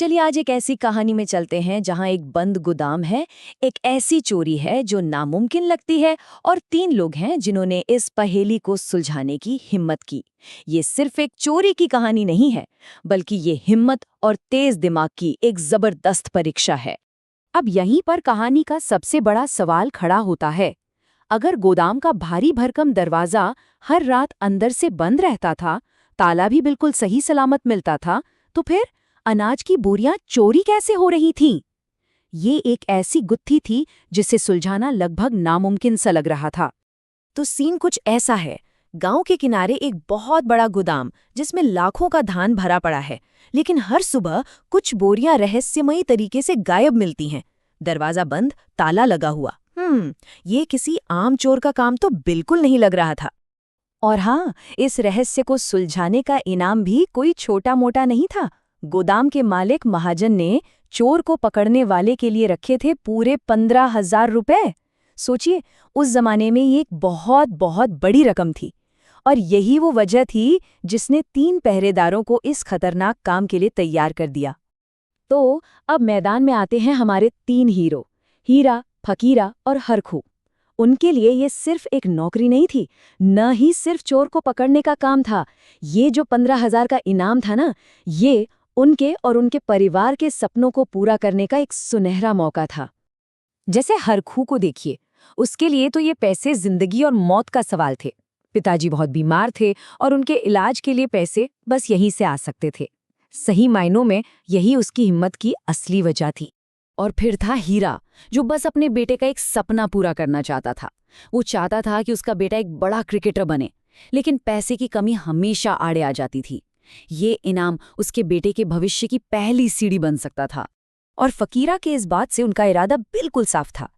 चलिए आज एक ऐसी कहानी में चलते हैं जहां एक बंद गोदाम है। एक ऐसी चोरी है जो नामुमकिन लगती है और 3 लोग हैं जिन्होंने इस पहेली को सुलझाने की हिम्मत की। ये सिर्फ एक चोरी की कहानी नहीं है, बल्कि ये हिम्मत और तेज दिमाग की एक जबरदस्त परीक्षा है। अब यहीं पर कहानी का सबसे बड़ा सवाल खड़ा होता है। अगर गोदाम का भारी भरकम दरवाजा हर रात अंदर से बंद रहता था, ताला भी बिल्कुल सही सलामत मिलता था, तो फिर अनाज की बोरियां चोरी कैसे हो रही थीं? ये एक ऐसी गुत्थी थी जिसे सुलझाना लगभग नामुमकिन सा लग रहा था। तो सीन कुछ ऐसा है। गांव के किनारे एक बहुत बड़ा गोदाम जिसमें लाखों का धान भरा पड़ा है, लेकिन हर सुबह कुछ बोरियां रहस्यमयी तरीके से गायब मिलती हैं। दरवाजा बंद, ताला लगा हुआ। ये किसी आम चोर का काम तो बिल्कुल नहीं लग रहा था। और हाँ, इस रहस्य को सुलझाने का इनाम भी कोई छोटा मोटा नहीं था। गोदाम के मालिक महाजन ने चोर को पकड़ने वाले के लिए रखे थे पूरे 15,000 रुपए। सोचिए, उस जमाने में ये एक बहुत बहुत बड़ी रकम थी। और यही वो वजह थी जिसने 3 पहरेदारों को इस खतरनाक काम के लिए तैयार कर दिया। तो अब मैदान में आते हैं हमारे 3 हीरो, हीरा, फकीरा और हरखू। उनके लिए ये सिर्फ एक नौकरी नहीं थी, न ही सिर्फ चोर को पकड़ने का काम था। ये जो 15,000 का इनाम था ना, ये उनके और उनके परिवार के सपनों को पूरा करने का एक सुनहरा मौका था। जैसे हरखू को देखिए, उसके लिए तो ये पैसे जिंदगी और मौत का सवाल थे। पिताजी बहुत बीमार थे और उनके इलाज के लिए पैसे बस यहीं से आ सकते थे। सही मायनों में यही उसकी हिम्मत की असली वजह थी। और फिर था हीरा, जो बस अपने बेटे का एक सपना पूरा करना चाहता था। वो चाहता था कि उसका बेटा एक बड़ा क्रिकेटर बने, लेकिन पैसे की कमी हमेशा आड़े आ जाती थी। ये इनाम उसके बेटे के भविष्य की पहली सीढ़ी बन सकता था। और फकीरा के इस बात से उनका इरादा बिल्कुल साफ था।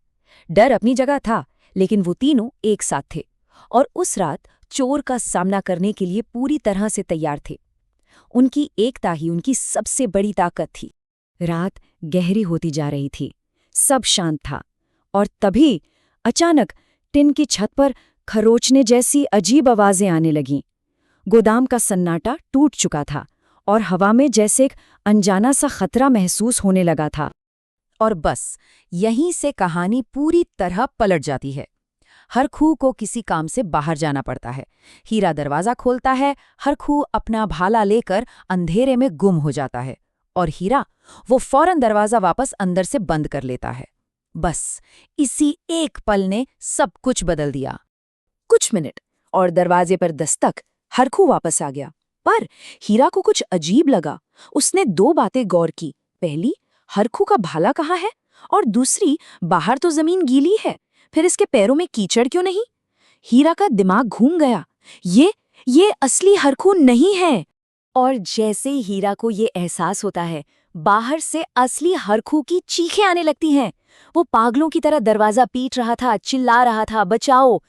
डर अपनी जगह था, लेकिन वो तीनों एक साथ थे और उस रात चोर का सामना करने के लिए पूरी तरह से तैयार थे। उनकी एकता ही उनकी सबसे बड़ी ताकत थी। रात गहरी होती जा रही थी, सब शांत था, और तभी अचानक टिन की छत पर खरोचने जैसी अजीब आवाजें आने लगीं। गोदाम का सन्नाटा टूट चुका था और हवा में जैसे एक अनजाना सा खतरा महसूस होने लगा था। और बस यहीं से कहानी पूरी तरह पलट जाती है। हरखू को किसी काम से बाहर जाना पड़ता है। हीरा दरवाजा खोलता है, हरखू अपना भाला लेकर अंधेरे में गुम हो जाता है, और हीरा वो फौरन दरवाजा वापस अंदर से बंद कर लेता है। बस इसी एक पल ने सब कुछ बदल दिया। कुछ मिनट और दरवाजे पर दस्तक। हरखू वापस आ गया, पर हीरा को कुछ अजीब लगा। उसने 2 बातें गौर की। पहली, हरखू का भाला कहाँ है, और दूसरी, बाहर तो जमीन गीली है, फिर इसके पैरों में कीचड़ क्यों नहीं? हीरा का दिमाग घूम गया। ये असली हरखू नहीं है। और जैसे ही हीरा को ये एहसास होता है, बाहर से असली हरखू की चीखें आने लगती हैं। वो पागलों की तरह दरवाजा पीट रहा था, चिल्ला रहा था, बचाओ।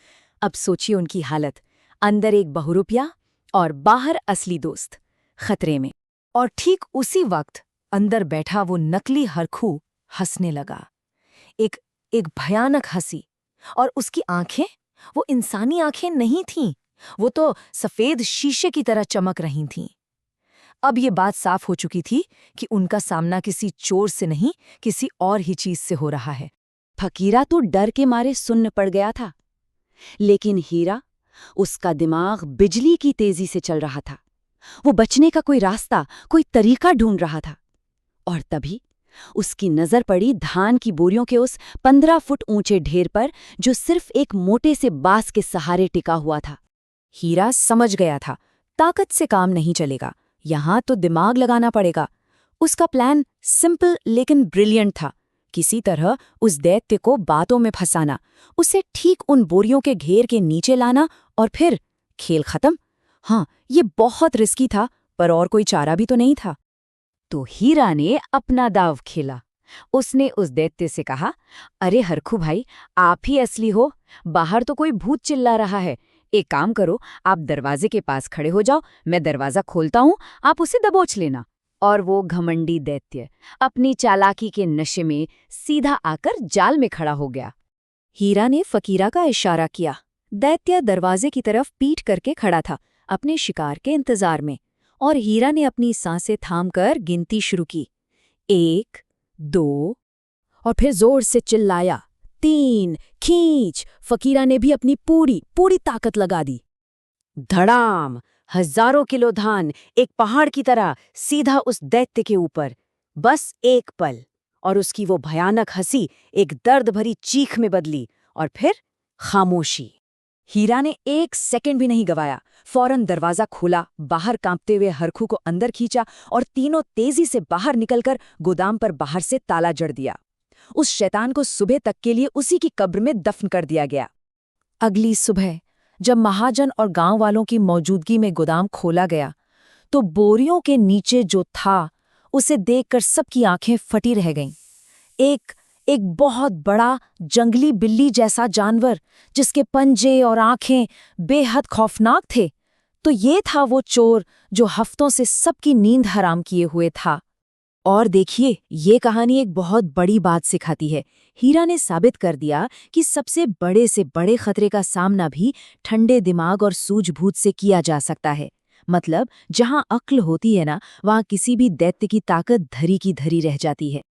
अब सोचिए उनकी हालत, अंदर एक बहुरूपिया और बाहर असली दोस्त खतरे में। और ठीक उसी वक्त अंदर बैठा वो नकली हरखू हंसने लगा, एक भयानक हंसी। और उसकी आंखें, वो इंसानी आंखें नहीं थीं, वो तो सफेद शीशे की तरह चमक रही थीं। अब ये बात साफ हो चुकी थी कि उनका सामना किसी चोर से नहीं, किसी और ही चीज से हो रहा है। फकीरा तो डर के मारे सुन्न पड़ गया था, लेकिन हीरा, उसका दिमाग बिजली की तेजी से चल रहा था। वो बचने का कोई रास्ता, कोई तरीका ढूंढ रहा था। और तभी उसकी नजर पड़ी धान की बोरियों के उस 15 फुट ऊंचे ढेर पर, जो सिर्फ एक मोटे से बांस के सहारे टिका हुआ था। हीरा समझ गया था, ताकत से काम नहीं चलेगा, यहां तो दिमाग लगाना पड़ेगा। उसका प्लान सिंपल लेकिन ब्रिलियंट था। किसी तरह उस दैत्य को बातों में फंसाना, उसे ठीक उन बोरियों के घेर के नीचे लाना, और फिर खेल खत्म। हाँ, ये बहुत रिस्की था, पर और कोई चारा भी तो नहीं था। तो हीरा ने अपना दाव खेला। उसने उस दैत्य से कहा, अरे हरखू भाई, आप ही असली हो। बाहर तो कोई भूत चिल्ला रहा है। एक काम करो, आप दरवाजे के पास खड़े हो जाओ, मैं दरवाजा खोलता हूं, आप उसे दबोच लेना। और वो घमंडी दैत्य अपनी चालाकी के नशे में सीधा आकर जाल में खड़ा हो गया। हीरा ने फकीरा का इशारा किया। दैत्य दरवाजे की तरफ पीठ करके खड़ा था, अपने शिकार के इंतजार में। और हीरा ने अपनी सांसें थामकर गिनती शुरू की। 1, 2 और फिर जोर से चिल्लाया, 3, खींच। फकीरा ने भी अपनी पूरी ताकत लगा दी। धड़ाम! हजारों किलो धान एक पहाड़ की तरह सीधा उस दैत्य के ऊपर। बस एक पल, और उसकी वो भयानक हंसी एक दर्द भरी चीख में बदली, और फिर खामोशी। हीरा ने 1 सेकंड भी नहीं गवाया। फौरन दरवाजा खोला, बाहर कांपते हुए हरखू को अंदर खींचा और तीनों तेजी से बाहर निकलकर गोदाम पर बाहर से ताला जड़ दिया। उस शैतान को सुबह तक के लिए उसी की कब्र में दफन कर दिया गया। अगली सुबह जब महाजन और गांव वालों की मौजूदगी में गोदाम खोला गया, तो बोरियों के नीचे जो था उसे देखकर सबकी आंखें फटी रह गईं। एक बहुत बड़ा जंगली बिल्ली जैसा जानवर, जिसके पंजे और आंखें बेहद खौफनाक थे। तो ये था वो चोर जो हफ्तों से सबकी नींद हराम किए हुए था। और देखिए, ये कहानी एक बहुत बड़ी बात सिखाती है। हीरा ने साबित कर दिया कि सबसे बड़े से बड़े खतरे का सामना भी ठंडे दिमाग और सूझबूझ से किया जा सकता है। मतलब जहां अक्ल होती है ना, वहां किसी भी दैत्य की ताकत धरी की धरी रह जाती है।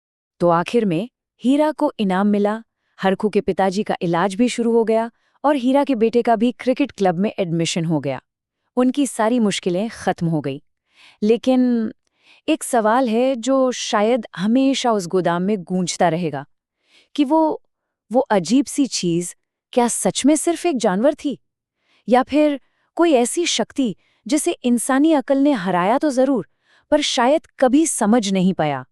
तो आखिर में हीरा को इनाम मिला, हरखू के पिताजी का इलाज भी शुरू हो गया और हीरा के बेटे का भी क्रिकेट क्लब में एडमिशन हो गया। उनकी सारी मुश्किलें खत्म हो गई। लेकिन एक सवाल है जो शायद हमेशा उस गोदाम में गूंजता रहेगा कि वो अजीब सी चीज क्या सच में सिर्फ एक जानवर थी, या फिर कोई ऐसी शक्ति जिसे इंसानी अकल ने हराया तो जरूर, पर शायद कभी समझ नहीं पाया।